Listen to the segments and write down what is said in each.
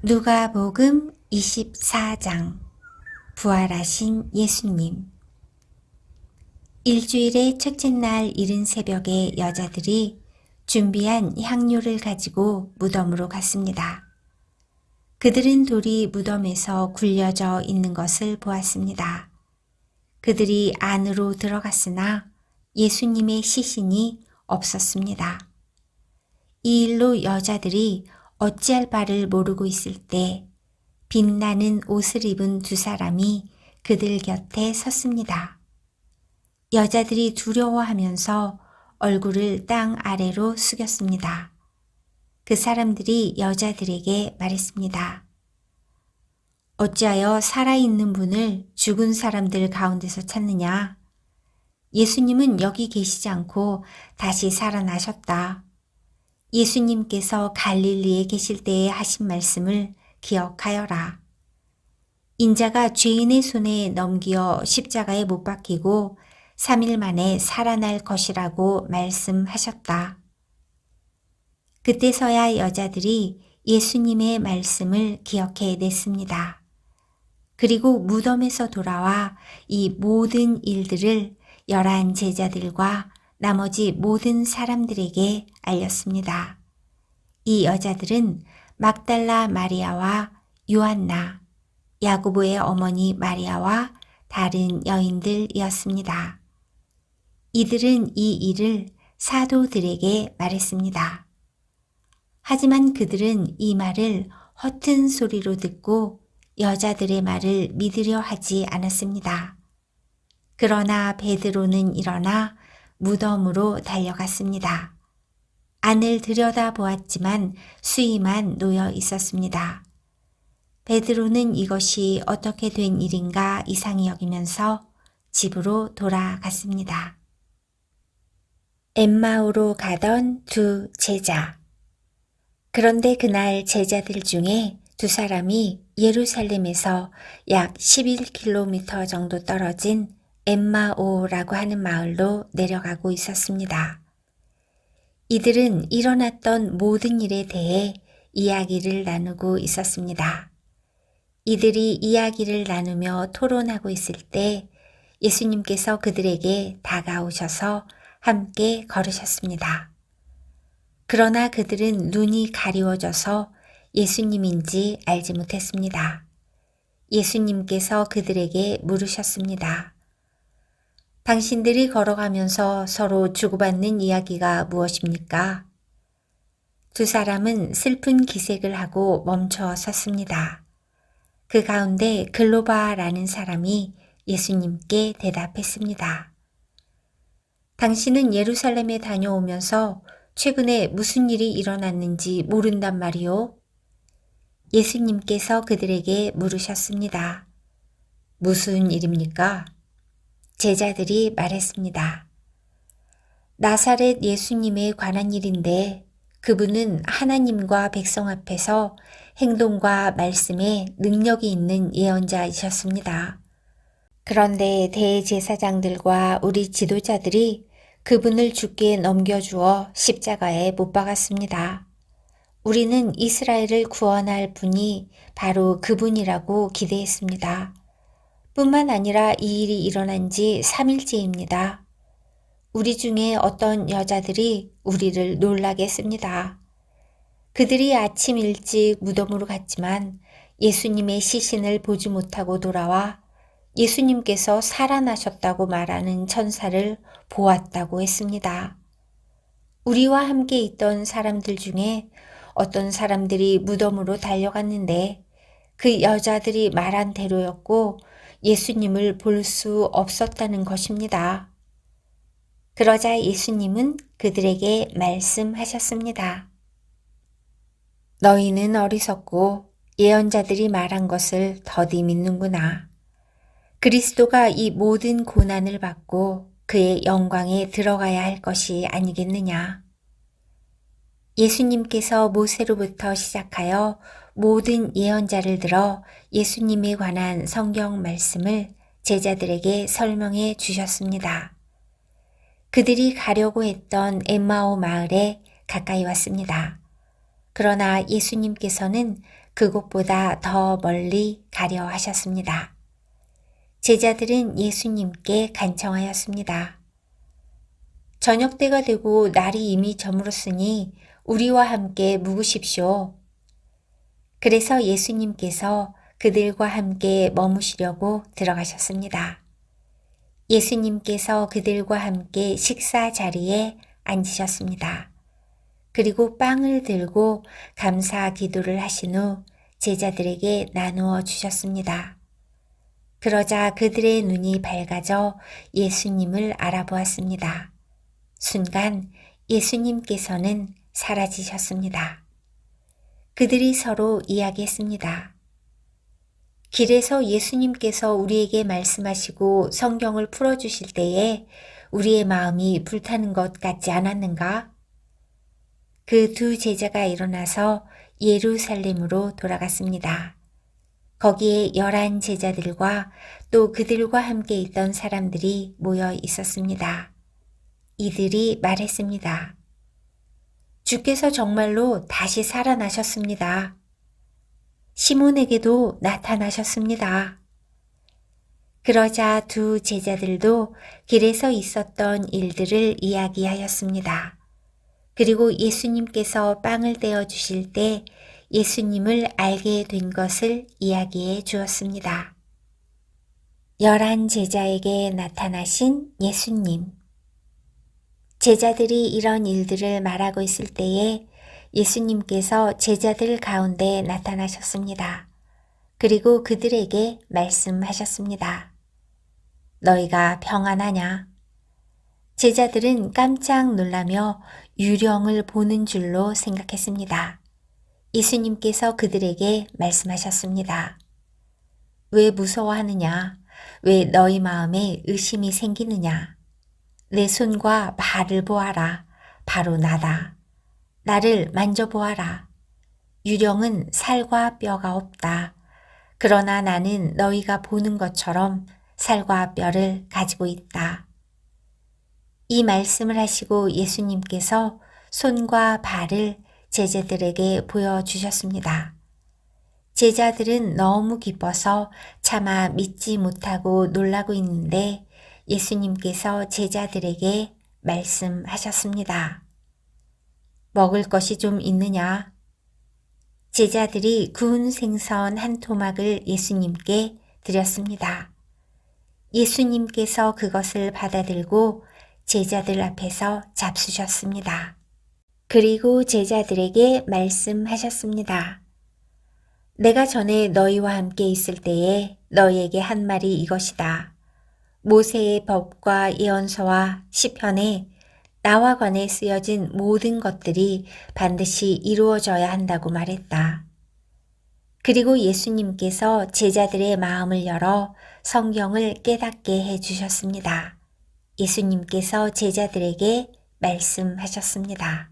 누가복음 24장 부활하신 예수님. 일주일의 첫째 날 이른 새벽에 여자들이 준비한 향료를 가지고 무덤으로 갔습니다. 그들은 돌이 무덤에서 굴려져 있는 것을 보았습니다. 그들이 안으로 들어갔으나 예수님의 시신이 없었습니다. 이 일로 여자들이 어찌할 바를 모르고 있을 때 빛나는 옷을 입은 두 사람이 그들 곁에 섰습니다. 여자들이 두려워하면서 얼굴을 땅 아래로 숙였습니다. 그 사람들이 여자들에게 말했습니다. 어찌하여 살아있는 분을 죽은 사람들 가운데서 찾느냐? 예수님은 여기 계시지 않고 다시 살아나셨다. 예수님께서 갈릴리에 계실 때에 하신 말씀을 기억하여라. 인자가 죄인의 손에 넘겨 십자가에 못 박히고 3일 만에 살아날 것이라고 말씀하셨다. 그때서야 여자들이 예수님의 말씀을 기억해 냈습니다. 그리고 무덤에서 돌아와 이 모든 일들을 11 제자들과 나머지 모든 사람들에게 알렸습니다. 이 여자들은 막달라 마리아와 요한나, 야고보의 어머니 마리아와 다른 여인들이었습니다. 이들은 이 일을 사도들에게 말했습니다. 하지만 그들은 이 말을 허튼 소리로 듣고 여자들의 말을 믿으려 하지 않았습니다. 그러나 베드로는 일어나 무덤으로 달려갔습니다. 안을 들여다보았지만 수의만 놓여 있었습니다. 베드로는 이것이 어떻게 된 일인가 이상히 여기면서 집으로 돌아갔습니다. 엠마오로 가던 두 제자. 그런데 그날 제자들 중에 두 사람이 예루살렘에서 약 11km 정도 떨어진 엠마오라고 하는 마을로 내려가고 있었습니다. 이들은 일어났던 모든 일에 대해 이야기를 나누고 있었습니다. 이들이 이야기를 나누며 토론하고 있을 때 예수님께서 그들에게 다가오셔서 함께 걸으셨습니다. 그러나 그들은 눈이 가리워져서 예수님인지 알지 못했습니다. 예수님께서 그들에게 물으셨습니다. 당신들이 걸어가면서 서로 주고받는 이야기가 무엇입니까? 두 사람은 슬픈 기색을 하고 멈춰 섰습니다. 그 가운데 글로바라는 사람이 예수님께 대답했습니다. 당신은 예루살렘에 다녀오면서 최근에 무슨 일이 일어났는지 모른단 말이오? 예수님께서 그들에게 물으셨습니다. 무슨 일입니까? 제자들이 말했습니다. 나사렛 예수님에 관한 일인데 그분은 하나님과 백성 앞에서 행동과 말씀에 능력이 있는 예언자이셨습니다. 그런데 대제사장들과 우리 지도자들이 그분을 죽게 넘겨주어 십자가에 못 박았습니다. 우리는 이스라엘을 구원할 분이 바로 그분이라고 기대했습니다. 뿐만 아니라 이 일이 일어난 지 3일째입니다. 우리 중에 어떤 여자들이 우리를 놀라게 했습니다. 그들이 아침 일찍 무덤으로 갔지만 예수님의 시신을 보지 못하고 돌아와 예수님께서 살아나셨다고 말하는 천사를 보았다고 했습니다. 우리와 함께 있던 사람들 중에 어떤 사람들이 무덤으로 달려갔는데 그 여자들이 말한 대로였고 예수님을 볼 수 없었다는 것입니다. 그러자 예수님은 그들에게 말씀하셨습니다. 너희는 어리석고 예언자들이 말한 것을 더디 믿는구나. 그리스도가 이 모든 고난을 받고 그의 영광에 들어가야 할 것이 아니겠느냐. 예수님께서 모세로부터 시작하여 모든 예언자를 들어 예수님에 관한 성경 말씀을 제자들에게 설명해 주셨습니다. 그들이 가려고 했던 엠마오 마을에 가까이 왔습니다. 그러나 예수님께서는 그곳보다 더 멀리 가려 하셨습니다. 제자들은 예수님께 간청하였습니다. 저녁 때가 되고 날이 이미 저물었으니 우리와 함께 묵으십시오. 그래서 예수님께서 그들과 함께 머무시려고 들어가셨습니다. 예수님께서 그들과 함께 식사 자리에 앉으셨습니다. 그리고 빵을 들고 감사 기도를 하신 후 제자들에게 나누어 주셨습니다. 그러자 그들의 눈이 밝아져 예수님을 알아보았습니다. 순간 예수님께서는 사라지셨습니다. 그들이 서로 이야기했습니다. 길에서 예수님께서 우리에게 말씀하시고 성경을 풀어주실 때에 우리의 마음이 불타는 것 같지 않았는가? 그 두 제자가 일어나서 예루살렘으로 돌아갔습니다. 거기에 11 제자들과 또 그들과 함께 있던 사람들이 모여 있었습니다. 이들이 말했습니다. 주께서 정말로 다시 살아나셨습니다. 시몬에게도 나타나셨습니다. 그러자 두 제자들도 길에서 있었던 일들을 이야기하였습니다. 그리고 예수님께서 빵을 떼어 주실 때 예수님을 알게 된 것을 이야기해 주었습니다. 11 제자에게 나타나신 예수님. 제자들이 이런 일들을 말하고 있을 때에 예수님께서 제자들 가운데 나타나셨습니다. 그리고 그들에게 말씀하셨습니다. 너희가 평안하냐? 제자들은 깜짝 놀라며 유령을 보는 줄로 생각했습니다. 예수님께서 그들에게 말씀하셨습니다. 왜 무서워하느냐? 왜 너희 마음에 의심이 생기느냐? 내 손과 발을 보아라. 바로 나다. 나를 만져보아라. 유령은 살과 뼈가 없다. 그러나 나는 너희가 보는 것처럼 살과 뼈를 가지고 있다. 이 말씀을 하시고 예수님께서 손과 발을 제자들에게 보여주셨습니다. 제자들은 너무 기뻐서 차마 믿지 못하고 놀라고 있는데 예수님께서 제자들에게 말씀하셨습니다. 먹을 것이 좀 있느냐? 제자들이 구운 생선 한 토막을 예수님께 드렸습니다. 예수님께서 그것을 받아들고 제자들 앞에서 잡수셨습니다. 그리고 제자들에게 말씀하셨습니다. 내가 전에 너희와 함께 있을 때에 너희에게 한 말이 이것이다. 모세의 법과 예언서와 시편에 나와 관해 쓰여진 모든 것들이 반드시 이루어져야 한다고 말했다. 그리고 예수님께서 제자들의 마음을 열어 성경을 깨닫게 해 주셨습니다. 예수님께서 제자들에게 말씀하셨습니다.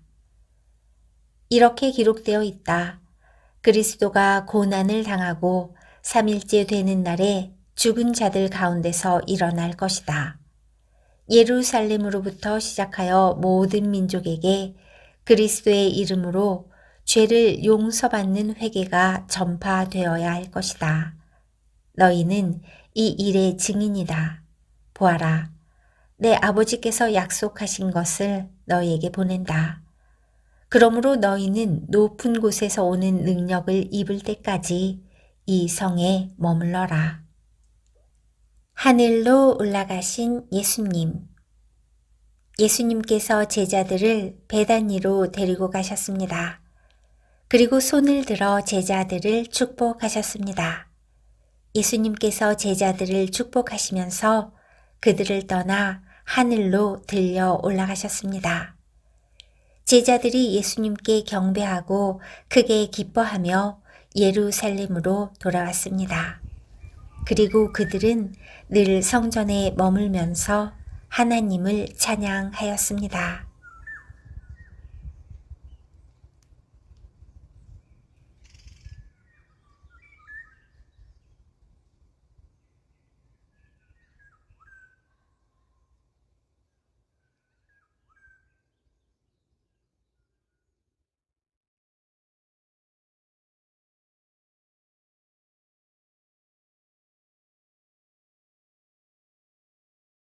이렇게 기록되어 있다. 그리스도가 고난을 당하고 3일째 되는 날에 죽은 자들 가운데서 일어날 것이다. 예루살렘으로부터 시작하여 모든 민족에게 그리스도의 이름으로 죄를 용서받는 회개가 전파되어야 할 것이다. 너희는 이 일의 증인이다. 보아라. 내 아버지께서 약속하신 것을 너희에게 보낸다. 그러므로 너희는 높은 곳에서 오는 능력을 입을 때까지 이 성에 머물러라. 하늘로 올라가신 예수님. 예수님께서 제자들을 베다니로 데리고 가셨습니다. 그리고 손을 들어 제자들을 축복하셨습니다. 예수님께서 제자들을 축복하시면서 그들을 떠나 하늘로 들려 올라가셨습니다. 제자들이 예수님께 경배하고 크게 기뻐하며 예루살렘으로 돌아왔습니다. 그리고 그들은 늘 성전에 머물면서 하나님을 찬양하였습니다.